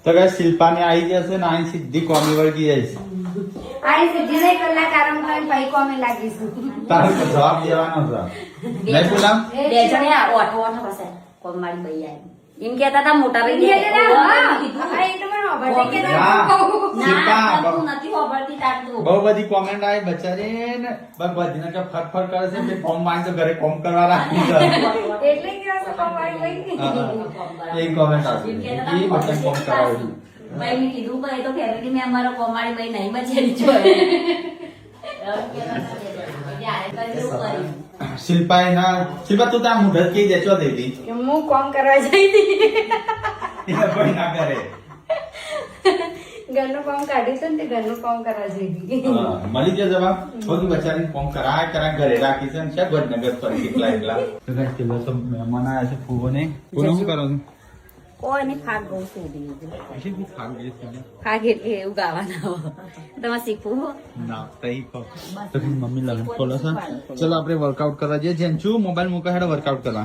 તો કઈ શિલ્પા ને આવી જશે ને આઈ સીધી કોમી વળગી જાય છે આઈ સીધી નહીં કલાક આરામ કરીને ભાઈ કોમે લાગીશું તારે તો જવાબ દેવાનો છે નહીં પૂનમ બે જણે ઓઠો ઓઠો પાસે કોમ મારી ભાઈ આવી એમ કહેતા હતા મોટા ભાઈ એ તો નથી ખબરતી તારતું બહુ બધી કોમેન્ટ આવી બચારી ને બધી ને ફરફર કરે છે કે કોમ માં તો ઘરે કોમ કરવા રાખી છે એટલે કે કોમાડી ભાઈ એક કોમેન્ટ આવી એ બધા કોમ કરાવું ભાઈ મેં કીધું કે એ તો ફેમિલી મેં અમારો કોમાડી ભાઈ નહીં બચેલી છે શિલ્પા ના શિલ્પા તું ત્યાં મુઢત કઈ દેચો દેતી કે હું કોમ કરવા જઈ હતી એ કોઈ ના કરે ઘરનું કામ કાઢ્યું હતું ને તે ઘરનું કામ કરવા જઈ હતી મળી ગયો જવાબ છોકરી બચારી કોમ કરાય ઘરે રાખી છે ને છે વડનગર પર એકલા તો કઈ કિલો તો મહેમાન આવ્યા છે ફૂવો ને પૂરો શું કરો છો કોઈ નહીં ફાગ ગૌ સુધી પછી બી ખાગ ગઈ છે ફાગ એટલે એવું ગાવાના તમારે શીખવું હો ના તઈ કો તો મમ્મી લગન બોલો છે ચલો આપણે વર્કઆઉટ કરવા જઈએ જેમ છું મોબાઈલ મૂકા હેડો વર્કઆઉટ કરવા